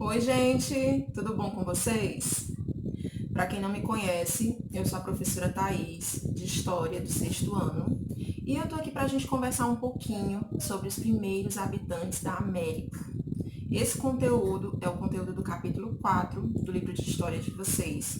Oi, gente, tudo bom com vocês? Para quem não me conhece, eu sou a professora Thaís, de História do sexto ano, e eu tô aqui para a gente conversar um pouquinho sobre os primeiros habitantes da América. Esse conteúdo é o conteúdo do capítulo 4 do livro de História de vocês.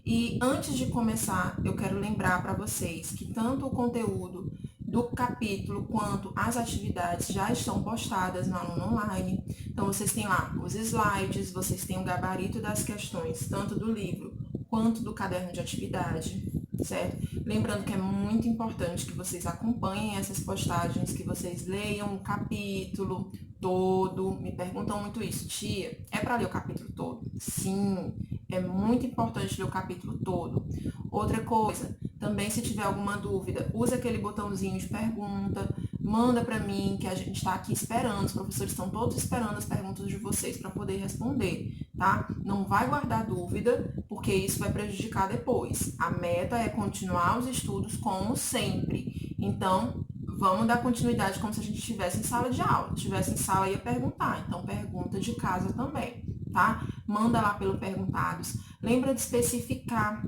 E antes de começar, eu quero lembrar para vocês que tanto o conteúdo do capítulo quanto as atividades já estão postadas no Aluno Online. Então, vocês têm lá os slides, vocês têm o gabarito das questões, tanto do livro quanto do caderno de atividade, certo? Lembrando que é muito importante que vocês acompanhem essas postagens, que vocês leiam o capítulo todo. Me perguntam muito isso, tia, é para ler o capítulo todo? Sim, é muito importante ler o capítulo todo. Outra coisa, também se tiver alguma dúvida, usa aquele botãozinho de pergunta, manda para mim, que a gente está aqui esperando, os professores estão todos esperando as perguntas de vocês para poder responder, tá? Não vai guardar dúvida, porque isso vai prejudicar depois. A meta é continuar os estudos como sempre. Então, vamos dar continuidade como se a gente estivesse em sala de aula. Se estivesse em sala, ia perguntar. Então, pergunta de casa também, tá? Manda lá pelo Perguntados. Lembra de especificar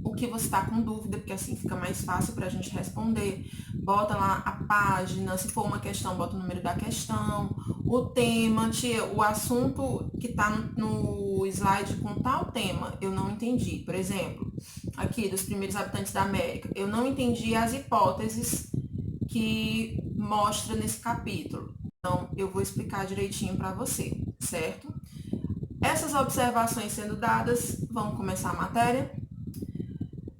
o que você está com dúvida, porque assim fica mais fácil para a gente responder. Bota lá a página, se for uma questão, bota o número da questão, o tema, tia, o assunto que está no slide com tal tema, eu não entendi. Por exemplo, aqui dos primeiros habitantes da América, eu não entendi as hipóteses que mostra nesse capítulo. Então, eu vou explicar direitinho para você, certo? Essas observações sendo dadas, vamos começar a matéria?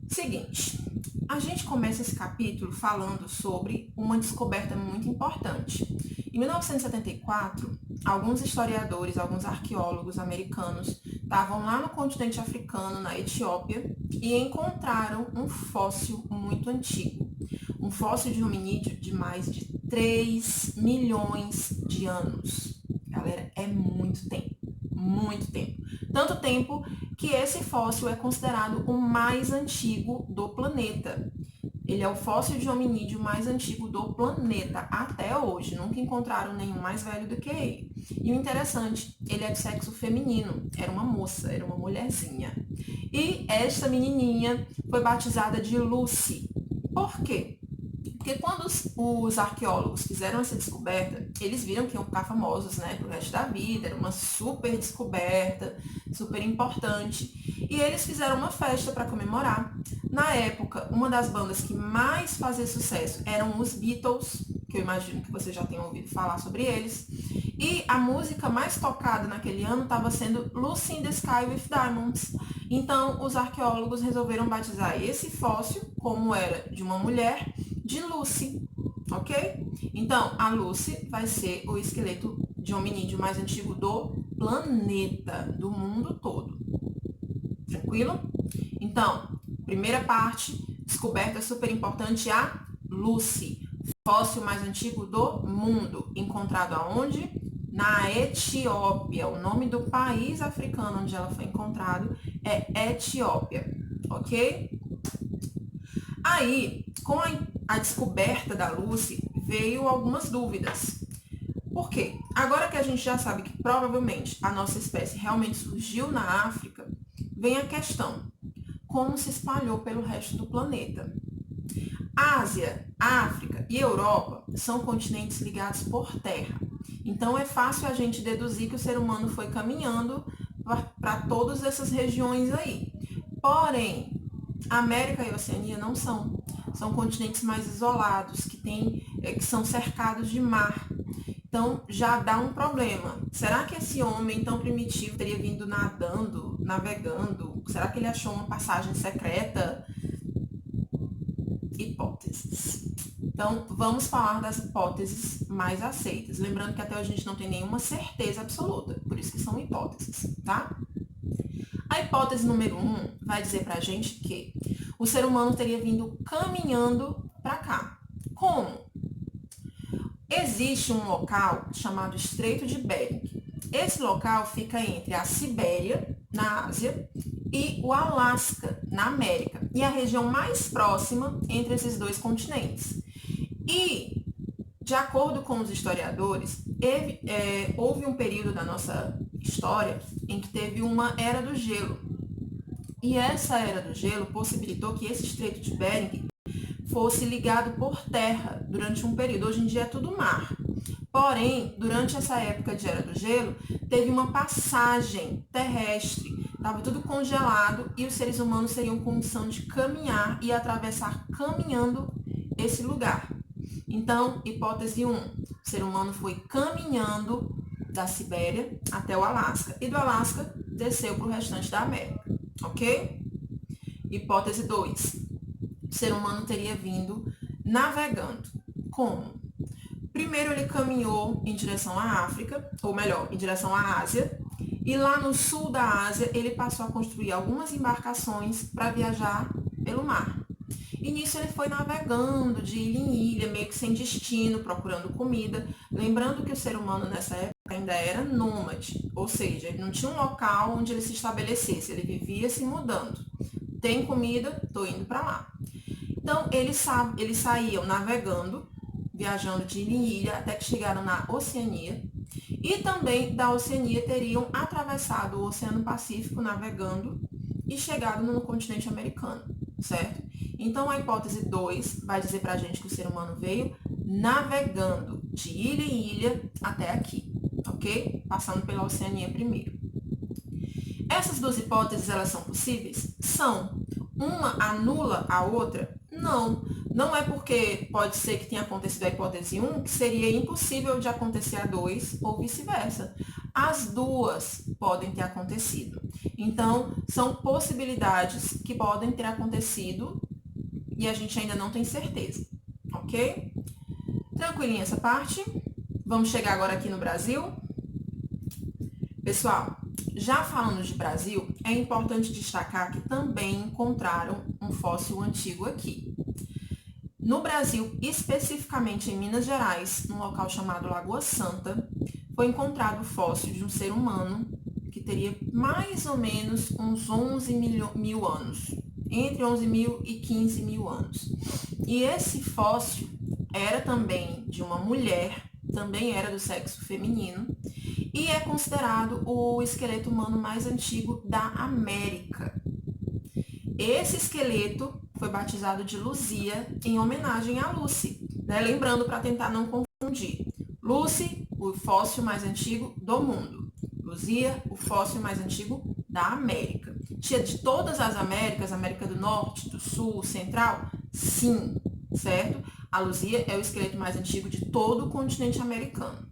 Seguinte, a gente começa esse capítulo falando sobre uma descoberta muito importante. Em 1974, alguns historiadores, alguns arqueólogos americanos estavam lá no continente africano, na Etiópia, e encontraram um fóssil muito antigo. Um fóssil de hominídeo de mais de 3 milhões de anos. Galera, é muito tempo. Muito tempo. Tanto tempo que esse fóssil é considerado o mais antigo do planeta. Ele é o fóssil de hominídeo mais antigo do planeta até hoje. Nunca encontraram nenhum mais velho do que ele. E o interessante, ele é de sexo feminino. Era uma moça, era uma mulherzinha. E esta menininha foi batizada de Lucy. Por quê? Porque quando os arqueólogos fizeram essa descoberta, eles viram que iam ficar famosos, né, pro resto da vida, era uma super descoberta, super importante. E eles fizeram uma festa para comemorar. Na época, uma das bandas que mais fazia sucesso eram os Beatles, que eu imagino que você já tenha ouvido falar sobre eles. E a música mais tocada naquele ano estava sendo Lucy in the Sky with Diamonds. Então, os arqueólogos resolveram batizar esse fóssil, como era de uma mulher, de Lucy, ok? Então, a Lucy vai ser o esqueleto de hominídeo mais antigo do planeta, do mundo todo. Tranquilo? Então, primeira parte, descoberta super importante, a Lucy, fóssil mais antigo do mundo, encontrado aonde? Na Etiópia. O nome do país africano onde ela foi encontrado é Etiópia, ok? Aí, com a descoberta da Lucy, veio algumas dúvidas. Por quê? Agora que a gente já sabe que provavelmente a nossa espécie realmente surgiu na África, vem a questão: como se espalhou pelo resto do planeta? Ásia, África e Europa são continentes ligados por terra. Então é fácil a gente deduzir que o ser humano foi caminhando para todas essas regiões aí. Porém, América e Oceania não são. São continentes mais isolados, que são cercados de mar. Então, já dá um problema. Será que esse homem tão primitivo teria vindo nadando, navegando? Será que ele achou uma passagem secreta? Hipóteses. Então, vamos falar das hipóteses mais aceitas. Lembrando que até hoje a gente não tem nenhuma certeza absoluta, por isso que são hipóteses, tá? A hipótese número 1 vai dizer pra gente que o ser humano teria vindo caminhando para cá. Como? Existe um local chamado Estreito de Bering. Esse local fica entre a Sibéria, na Ásia, e o Alasca, na América, e a região mais próxima entre esses dois continentes. E, de acordo com os historiadores, houve um período da nossa história em que teve uma era do gelo. E essa era do gelo possibilitou que esse Estreito de Bering fosse ligado por terra durante um período. Hoje em dia é tudo mar. Porém, durante essa época de era do gelo, teve uma passagem terrestre. Estava tudo congelado e os seres humanos teriam condição de caminhar e atravessar caminhando esse lugar. Então, hipótese 1, o ser humano foi caminhando da Sibéria até o Alasca e do Alasca desceu para o restante da América, ok? Hipótese 2, o ser humano teria vindo navegando. Como? Primeiro ele caminhou em direção à África, ou melhor, em direção à Ásia, e lá no sul da Ásia ele passou a construir algumas embarcações para viajar pelo mar. E nisso ele foi navegando de ilha em ilha, meio que sem destino, procurando comida. Lembrando que o ser humano nessa época ainda era nômade, ou seja, ele não tinha um local onde ele se estabelecesse, ele vivia se mudando. Tem comida, tô indo para lá. Então, eles saíam navegando, viajando de ilha em ilha, até que chegaram na Oceania. E também da Oceania teriam atravessado o Oceano Pacífico navegando e chegado no continente americano, certo? Então, a hipótese 2 vai dizer pra gente que o ser humano veio navegando de ilha em ilha até aqui, ok? Passando pela Oceania primeiro. Essas duas hipóteses, elas são possíveis? São. Uma anula a outra? Não. Não é porque pode ser que tenha acontecido a hipótese 1 que seria impossível de acontecer a 2 ou vice-versa. As duas podem ter acontecido. Então, são possibilidades que podem ter acontecido e a gente ainda não tem certeza, ok? Tranquilinha essa parte? Vamos chegar agora aqui no Brasil. Pessoal, já falando de Brasil, é importante destacar que também encontraram um fóssil antigo aqui. No Brasil, especificamente em Minas Gerais, num local chamado Lagoa Santa, foi encontrado o fóssil de um ser humano que teria mais ou menos uns 11 mil anos, entre 11 mil e 15 mil anos. E esse fóssil era também de uma mulher, também era do sexo feminino, e é considerado o esqueleto humano mais antigo da América. Esse esqueleto foi batizado de Luzia em homenagem a Lucy, né? Lembrando para tentar não confundir. Lucy, o fóssil mais antigo do mundo. Luzia, o fóssil mais antigo da América. Tinha de todas as Américas, América do Norte, do Sul, Central? Sim, certo? A Luzia é o esqueleto mais antigo de todo o continente americano.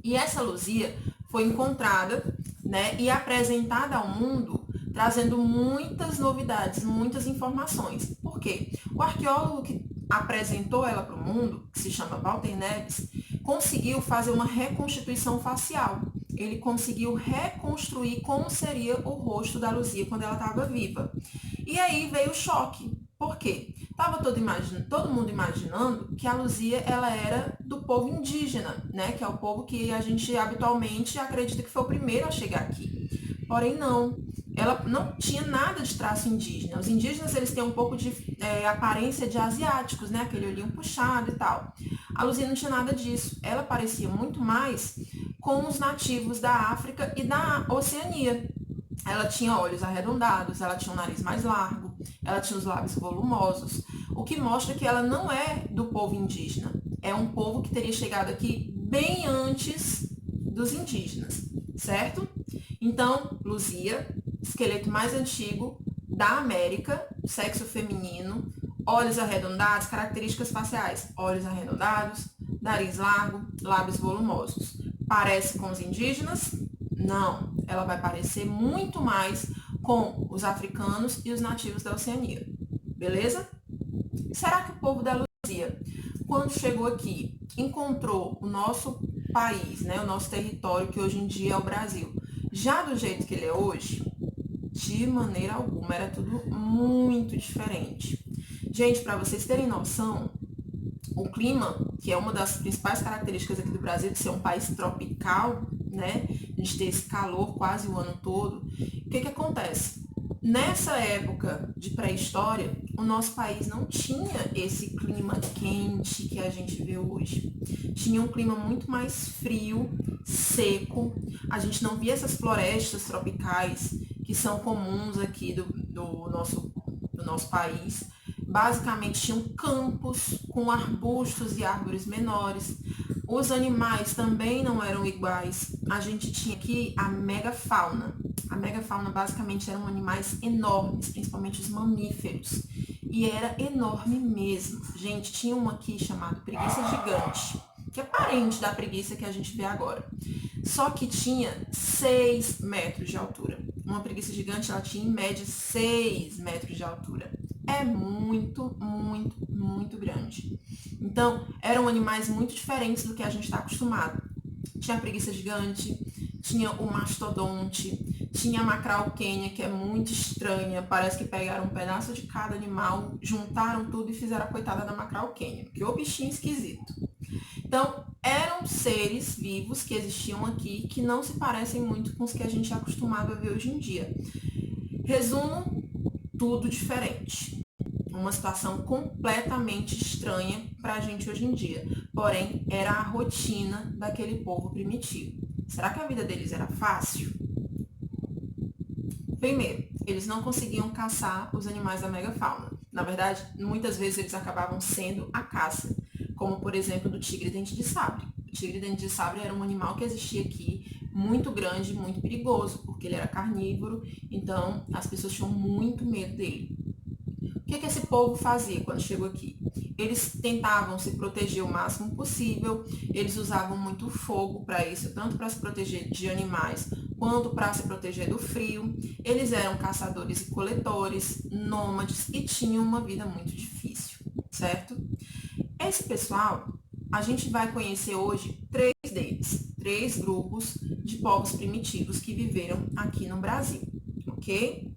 E essa Luzia foi encontrada, né, e apresentada ao mundo, trazendo muitas novidades, muitas informações. Por quê? O arqueólogo que apresentou ela para o mundo, que se chama Walter Neves, conseguiu fazer uma reconstituição facial. Ele conseguiu reconstruir como seria o rosto da Luzia quando ela estava viva. E aí veio o choque. Por quê? Estava todo mundo imaginando que a Luzia ela era do povo indígena, né? Que é o povo que a gente habitualmente acredita que foi o primeiro a chegar aqui. Porém, não. Ela não tinha nada de traço indígena. Os indígenas eles têm um pouco de aparência de asiáticos, né? Aquele olhinho puxado e tal. A Luzia não tinha nada disso. Ela parecia muito mais com os nativos da África e da Oceania. Ela tinha olhos arredondados, ela tinha um nariz mais largo, ela tinha os lábios volumosos, o que mostra que ela não é do povo indígena. É um povo que teria chegado aqui bem antes dos indígenas, certo? Então, Luzia, esqueleto mais antigo da América, sexo feminino, olhos arredondados, características faciais, olhos arredondados, nariz largo, lábios volumosos. Parece com os indígenas? Não, ela vai parecer muito mais com os africanos e os nativos da Oceania, beleza? Será que o povo da Luzia, quando chegou aqui, encontrou o nosso país, né, o nosso território, que hoje em dia é o Brasil, já do jeito que ele é hoje? De maneira alguma, era tudo muito diferente. Gente, para vocês terem noção, o clima, que é uma das principais características aqui do Brasil, de ser um país tropical, né? A gente ter esse calor quase o ano todo. O que acontece? Nessa época de pré-história, o nosso país não tinha esse clima quente que a gente vê hoje. Tinha um clima muito mais frio, seco. A gente não via essas florestas tropicais que são comuns aqui do nosso país. Basicamente, tinham campos com arbustos e árvores menores. Os animais também não eram iguais. A gente tinha aqui a megafauna. A megafauna basicamente eram animais enormes, principalmente os mamíferos. E era enorme mesmo. Gente, tinha um aqui chamado preguiça gigante, que é parente da preguiça que a gente vê agora. Só que tinha 6 metros de altura. Uma preguiça gigante, ela tinha em média 6 metros de altura. É muito, muito, muito grande. Então, eram animais muito diferentes do que a gente está acostumado. Tinha a preguiça gigante, tinha o mastodonte, tinha a macrauquênia, que é muito estranha. Parece que pegaram um pedaço de cada animal, juntaram tudo e fizeram a coitada da macrauquênia. Que o bichinho esquisito. Então, eram seres vivos que existiam aqui que não se parecem muito com os que a gente é acostumado a ver hoje em dia. Resumo, tudo diferente. Uma situação completamente estranha para a gente hoje em dia. Porém, era a rotina daquele povo primitivo. Será que a vida deles era fácil? Primeiro, eles não conseguiam caçar os animais da megafauna. Na verdade, muitas vezes eles acabavam sendo a caça, como por exemplo do tigre-dente de sabre. O tigre-dente de sabre era um animal que existia aqui, muito grande, muito perigoso, porque ele era carnívoro, então as pessoas tinham muito medo dele. O que esse povo fazia quando chegou aqui? Eles tentavam se proteger o máximo possível, eles usavam muito fogo para isso, tanto para se proteger de animais, quanto para se proteger do frio. Eles eram caçadores e coletores, nômades e tinham uma vida muito difícil, certo? Esse pessoal, a gente vai conhecer hoje 3 deles, 3 grupos de povos primitivos que viveram aqui no Brasil, ok?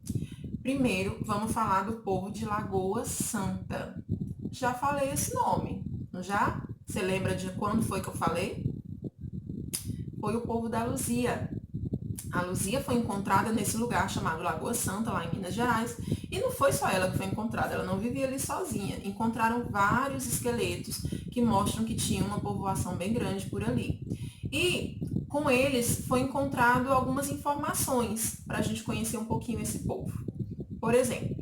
Primeiro, vamos falar do povo de Lagoa Santa. Já falei esse nome, não já? Você lembra de quando foi que eu falei? Foi o povo da Luzia. A Luzia foi encontrada nesse lugar chamado Lagoa Santa, lá em Minas Gerais, e não foi só ela que foi encontrada, ela não vivia ali sozinha. Encontraram vários esqueletos que mostram que tinha uma povoação bem grande por ali. E com eles foi encontrado algumas informações para a gente conhecer um pouquinho esse povo. Por exemplo,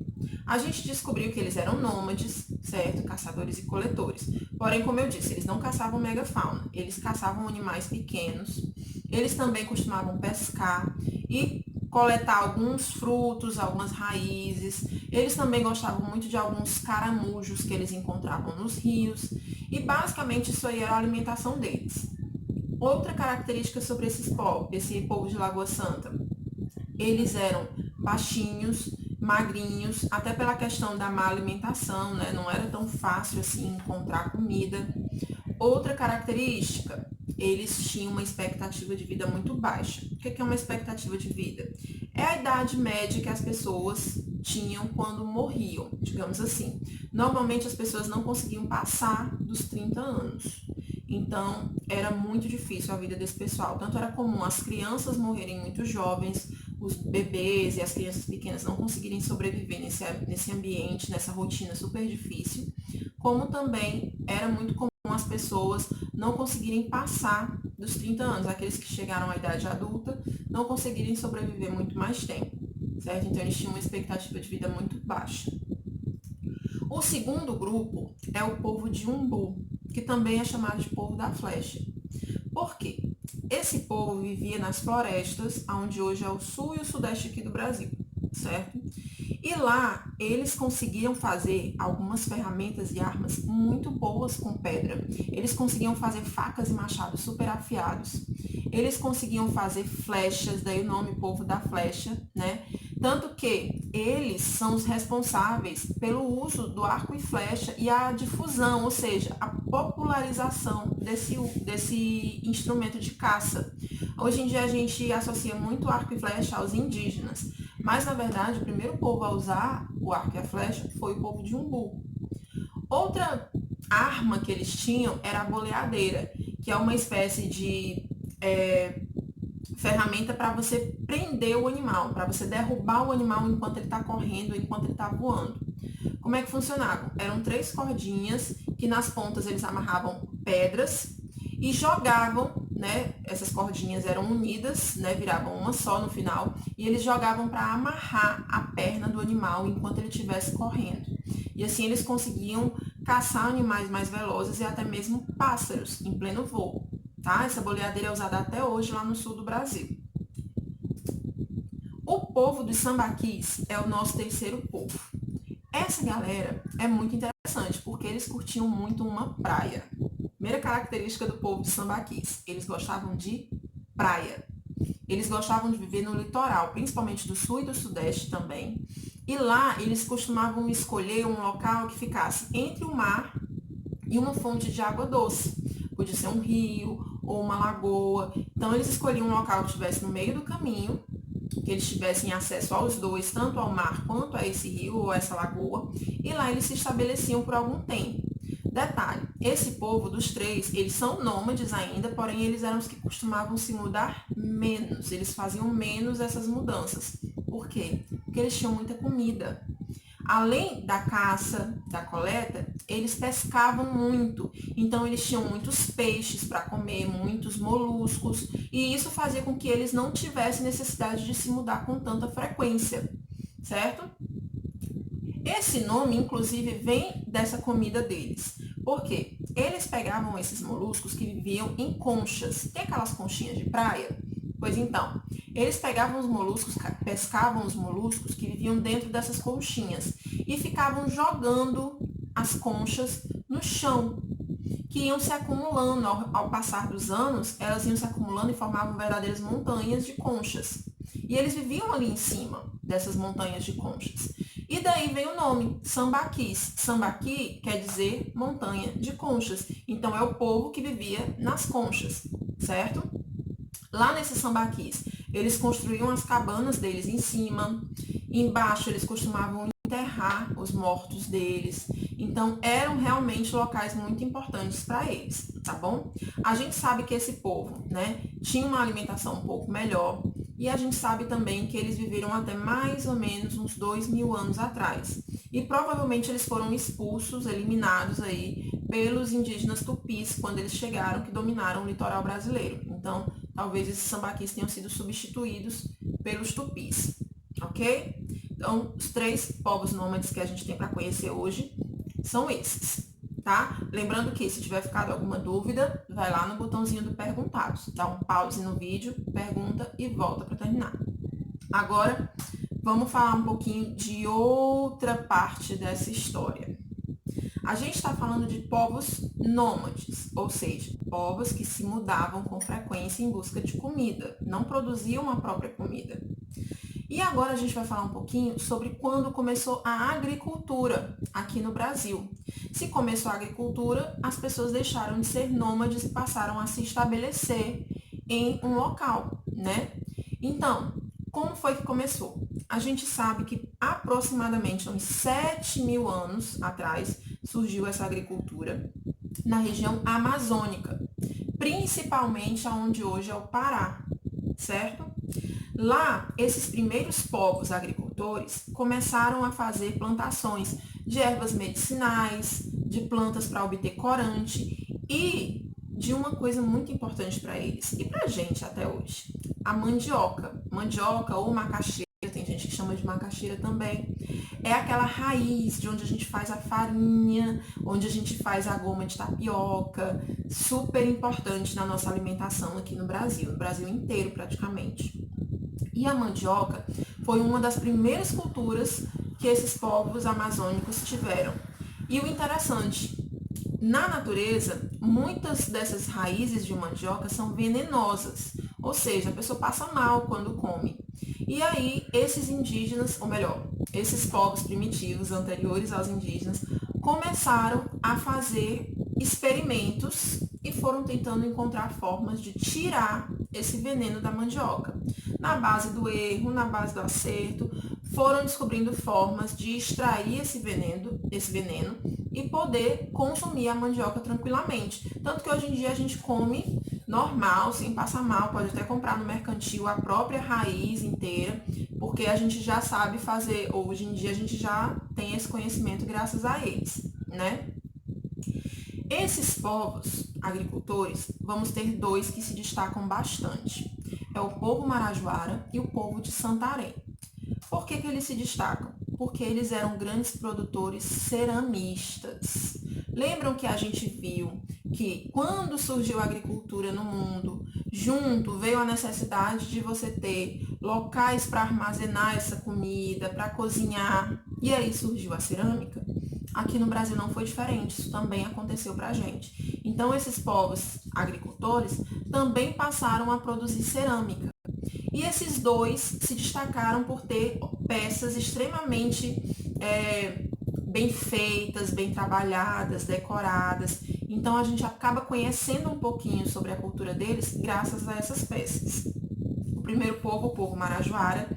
a gente descobriu que eles eram nômades, certo? Caçadores e coletores. Porém, como eu disse, eles não caçavam megafauna, eles caçavam animais pequenos. Eles também costumavam pescar e coletar alguns frutos, algumas raízes. Eles também gostavam muito de alguns caramujos que eles encontravam nos rios. E basicamente isso aí era a alimentação deles. Outra característica sobre esse povo de Lagoa Santa, eles eram baixinhos, magrinhos, até pela questão da má alimentação, né? Não era tão fácil assim encontrar comida. Outra característica, eles tinham uma expectativa de vida muito baixa. O que é uma expectativa de vida? É a idade média que as pessoas tinham quando morriam, digamos assim. Normalmente as pessoas não conseguiam passar dos 30 anos. Então, era muito difícil a vida desse pessoal. Tanto era comum as crianças morrerem muito jovens, os bebês e as crianças pequenas não conseguirem sobreviver nesse ambiente, nessa rotina super difícil, como também era muito comum as pessoas não conseguirem passar dos 30 anos, aqueles que chegaram à idade adulta, não conseguirem sobreviver muito mais tempo, certo? Então, eles tinham uma expectativa de vida muito baixa. O segundo grupo é o povo de Umbu, que também é chamado de povo da flecha. Por quê? Esse povo vivia nas florestas, onde hoje é o sul e o sudeste aqui do Brasil, certo? E lá eles conseguiam fazer algumas ferramentas e armas muito boas com pedra. Eles conseguiam fazer facas e machados super afiados. Eles conseguiam fazer flechas, daí o nome povo da flecha, né? Tanto que eles são os responsáveis pelo uso do arco e flecha e a difusão, ou seja, a popularização desse instrumento de caça. Hoje em dia a gente associa muito arco e flecha aos indígenas, mas na verdade o primeiro povo a usar o arco e a flecha foi o povo de Umbu. Outra arma que eles tinham era a boleadeira, que é uma espécie de ferramenta para você prender o animal, para você derrubar o animal enquanto ele está correndo, enquanto ele está voando. Como é que funcionava? Eram 3 cordinhas que nas pontas eles amarravam pedras e jogavam, né? Essas cordinhas eram unidas, né? Viravam uma só no final e eles jogavam para amarrar a perna do animal enquanto ele estivesse correndo. E assim eles conseguiam caçar animais mais velozes e até mesmo pássaros em pleno voo, tá? Essa boleadeira é usada até hoje lá no sul do Brasil. O povo dos sambaquis é o nosso terceiro povo. Essa galera é muito interessante, porque eles curtiam muito uma praia. Primeira característica do povo de sambaquis, eles gostavam de praia. Eles gostavam de viver no litoral, principalmente do sul e do sudeste também. E lá eles costumavam escolher um local que ficasse entre o mar e uma fonte de água doce. Podia ser um rio ou uma lagoa. Então eles escolhiam um local que estivesse no meio do caminho, que eles tivessem acesso aos dois, tanto ao mar quanto a esse rio ou essa lagoa, e lá eles se estabeleciam por algum tempo. Detalhe, esse povo dos 3, eles são nômades ainda, porém eles eram os que costumavam se mudar menos, eles faziam menos essas mudanças. Por quê? Porque eles tinham muita comida. Além da caça, da coleta, eles pescavam muito. Então, eles tinham muitos peixes para comer, muitos moluscos. E isso fazia com que eles não tivessem necessidade de se mudar com tanta frequência, certo? Esse nome, inclusive, vem dessa comida deles. Por quê? Eles pegavam esses moluscos que viviam em conchas. Tem aquelas conchinhas de praia? Pois então, eles pegavam os moluscos, pescavam os moluscos que viviam dentro dessas conchinhas e ficavam jogando as conchas no chão, que iam se acumulando. Ao passar dos anos, elas iam se acumulando e formavam verdadeiras montanhas de conchas. E eles viviam ali em cima dessas montanhas de conchas. E daí vem o nome, sambaquis. Sambaqui quer dizer montanha de conchas. Então, é o povo que vivia nas conchas, certo? Lá nesses sambaquis, eles construíam as cabanas deles em cima, embaixo eles costumavam enterrar os mortos deles. Então, eram realmente locais muito importantes para eles, tá bom? A gente sabe que esse povo, né, tinha uma alimentação um pouco melhor e a gente sabe também que eles viveram até mais ou menos uns 2.000 anos atrás. E provavelmente eles foram expulsos, eliminados aí pelos indígenas tupis quando eles chegaram, que dominaram o litoral brasileiro. Então, talvez esses sambaquis tenham sido substituídos pelos tupis, ok? Então, os 3 povos nômades que a gente tem para conhecer hoje são esses, tá? Lembrando que se tiver ficado alguma dúvida, vai lá no botãozinho do perguntados, dá um pause no vídeo, pergunta e volta para terminar. Agora, vamos falar um pouquinho de outra parte dessa história. A gente está falando de povos nômades, ou seja, povos que se mudavam com frequência em busca de comida, não produziam a própria comida. E agora a gente vai falar um pouquinho sobre quando começou a agricultura aqui no Brasil. Se começou a agricultura, as pessoas deixaram de ser nômades e passaram a se estabelecer em um local, né? Então, como foi que começou? A gente sabe que aproximadamente uns 7.000 anos atrás surgiu essa agricultura na região amazônica, principalmente onde hoje é o Pará, certo? Lá, esses primeiros povos agricultores começaram a fazer plantações de ervas medicinais, de plantas para obter corante e de uma coisa muito importante para eles e para a gente até hoje, a mandioca. Mandioca ou macaxeira, tem gente que chama de macaxeira também. É aquela raiz de onde a gente faz a farinha, onde a gente faz a goma de tapioca, super importante na nossa alimentação aqui no Brasil inteiro praticamente. E a mandioca foi uma das primeiras culturas que esses povos amazônicos tiveram. E o interessante, na natureza, muitas dessas raízes de mandioca são venenosas, ou seja, a pessoa passa mal quando come. E aí, esses indígenas, ou melhor, esses povos primitivos anteriores aos indígenas, começaram a fazer experimentos e foram tentando encontrar formas de tirar esse veneno da mandioca. Na base do erro, na base do acerto, foram descobrindo formas de extrair esse veneno e poder consumir a mandioca tranquilamente. Tanto que hoje em dia a gente come normal, sem passar mal, pode até comprar no mercantil a própria raiz inteira, porque a gente já sabe fazer, hoje em dia a gente já tem esse conhecimento graças a eles, né? Esses povos agricultores, vamos ter dois que se destacam bastante. É o povo marajoara e o povo de Santarém. Por que eles se destacam? Porque eles eram grandes produtores ceramistas. Lembram que a gente viu que quando surgiu a agricultura no mundo, junto veio a necessidade de você ter locais para armazenar essa comida, para cozinhar, e aí surgiu a cerâmica? Aqui no Brasil não foi diferente, isso também aconteceu para a gente. Então, esses povos agricultores também passaram a produzir cerâmica. E esses dois se destacaram por ter peças extremamente bem feitas, bem trabalhadas, decoradas. Então, a gente acaba conhecendo um pouquinho sobre a cultura deles graças a essas peças. O primeiro povo, o povo marajoara,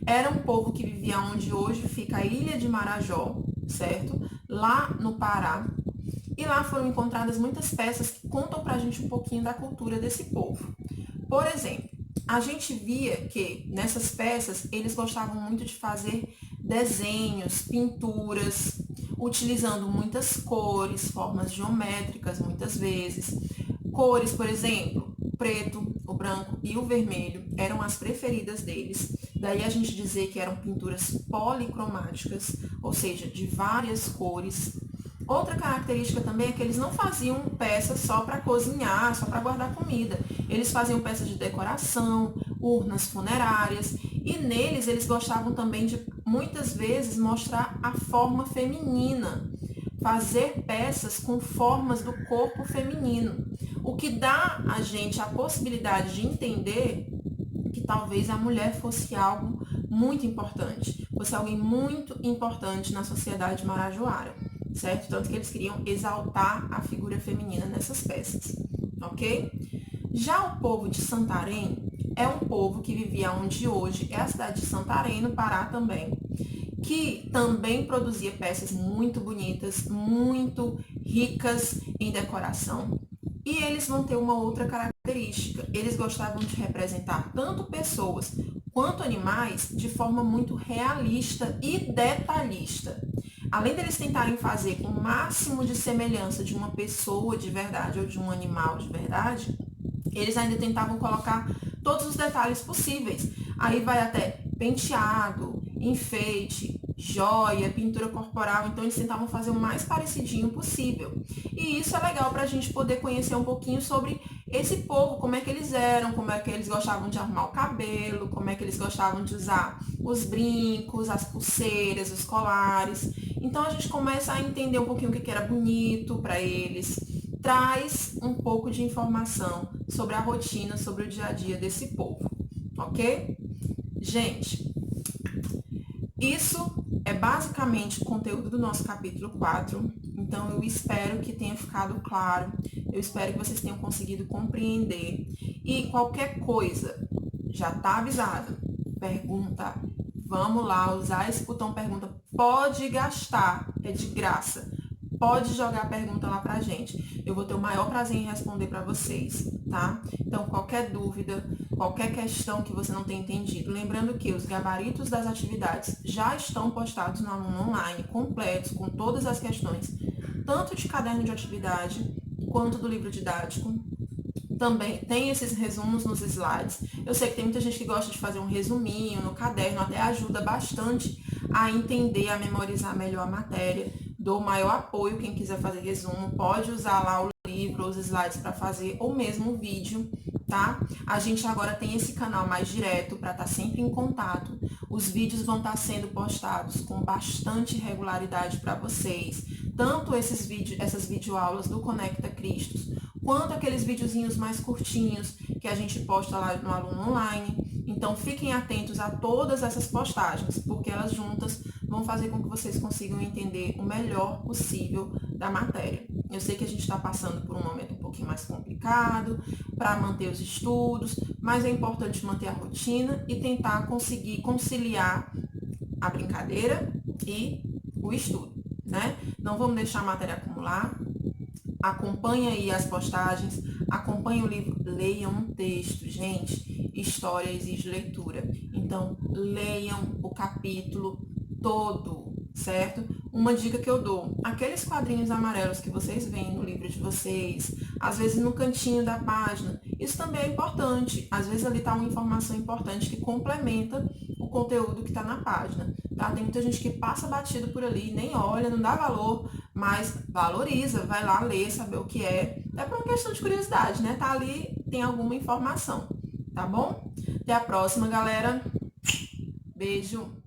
era um povo que vivia onde hoje fica a ilha de Marajó, certo? Lá no Pará. E lá foram encontradas muitas peças que contam pra gente um pouquinho da cultura desse povo. Por exemplo, a gente via que nessas peças eles gostavam muito de fazer desenhos, pinturas, utilizando muitas cores, formas geométricas muitas vezes. Cores, por exemplo, o preto, o branco e o vermelho eram as preferidas deles. Daí a gente dizer que eram pinturas policromáticas, ou seja, de várias cores. Outra característica também é que eles não faziam peças só para cozinhar, só para guardar comida. Eles faziam peças de decoração, urnas funerárias, e neles eles gostavam também de, muitas vezes, mostrar a forma feminina, fazer peças com formas do corpo feminino, o que dá a gente a possibilidade de entender que talvez a mulher fosse algo muito importante, fosse alguém muito importante na sociedade marajoara, certo? Tanto que eles queriam exaltar a figura feminina nessas peças, ok? Já o povo de Santarém é um povo que vivia onde hoje é a cidade de Santarém, no Pará também, que também produzia peças muito bonitas, muito ricas em decoração. E eles vão ter uma outra característica. Eles gostavam de representar tanto pessoas quanto animais de forma muito realista e detalhista. Além deles tentarem fazer com o máximo de semelhança de uma pessoa de verdade ou de um animal de verdade, eles ainda tentavam colocar todos os detalhes possíveis. Aí vai até penteado, enfeite, joia, pintura corporal. Então, eles tentavam fazer o mais parecidinho possível. E isso é legal para a gente poder conhecer um pouquinho sobre esse povo, como é que eles eram, como é que eles gostavam de arrumar o cabelo, como é que eles gostavam de usar os brincos, as pulseiras, os colares. Então, a gente começa a entender um pouquinho o que era bonito para eles, traz um pouco de informação sobre a rotina, sobre o dia a dia desse povo, ok? Gente, isso é basicamente o conteúdo do nosso capítulo 4, então eu espero que tenha ficado claro, eu espero que vocês tenham conseguido compreender, e qualquer coisa, já está avisado, pergunta, vamos lá, usar esse botão pergunta, pode gastar, é de graça. Pode jogar a pergunta lá pra gente. Eu vou ter o maior prazer em responder para vocês, tá? Então, qualquer dúvida, qualquer questão que você não tenha entendido, lembrando que os gabaritos das atividades já estão postados no Aluno Online, completos, com todas as questões, tanto de caderno de atividade, quanto do livro didático. Também tem esses resumos nos slides. Eu sei que tem muita gente que gosta de fazer um resuminho no caderno, até ajuda bastante a entender, a memorizar melhor a matéria. Dou maior apoio, quem quiser fazer resumo, pode usar lá o livro, os slides para fazer, ou mesmo o vídeo, tá? A gente agora tem esse canal mais direto para estar sempre em contato. Os vídeos vão estar sendo postados com bastante regularidade para vocês, tanto essas videoaulas do Conecta Cristos, quanto aqueles videozinhos mais curtinhos que a gente posta lá no Aluno Online. Então, fiquem atentos a todas essas postagens, porque elas juntas vão fazer com que vocês consigam entender o melhor possível da matéria. Eu sei que a gente está passando por um momento um pouquinho mais complicado para manter os estudos, mas é importante manter a rotina e tentar conseguir conciliar a brincadeira e o estudo, né? Não vamos deixar a matéria acumular. Acompanhe aí as postagens, Acompanhe o livro, leiam um texto, gente. História exige leitura. Então, leiam o capítulo todo, certo? Uma dica que eu dou, aqueles quadrinhos amarelos que vocês veem no livro de vocês, às vezes no cantinho da página, isso também é importante. Às vezes ali está uma informação importante que complementa o conteúdo que está na página, tá? Tem muita gente que passa batido por ali, nem olha, não dá valor, mas valoriza, vai lá ler, saber o que é. É por uma questão de curiosidade, né? Tá ali, tem alguma informação, tá bom? Até a próxima, galera. Beijo!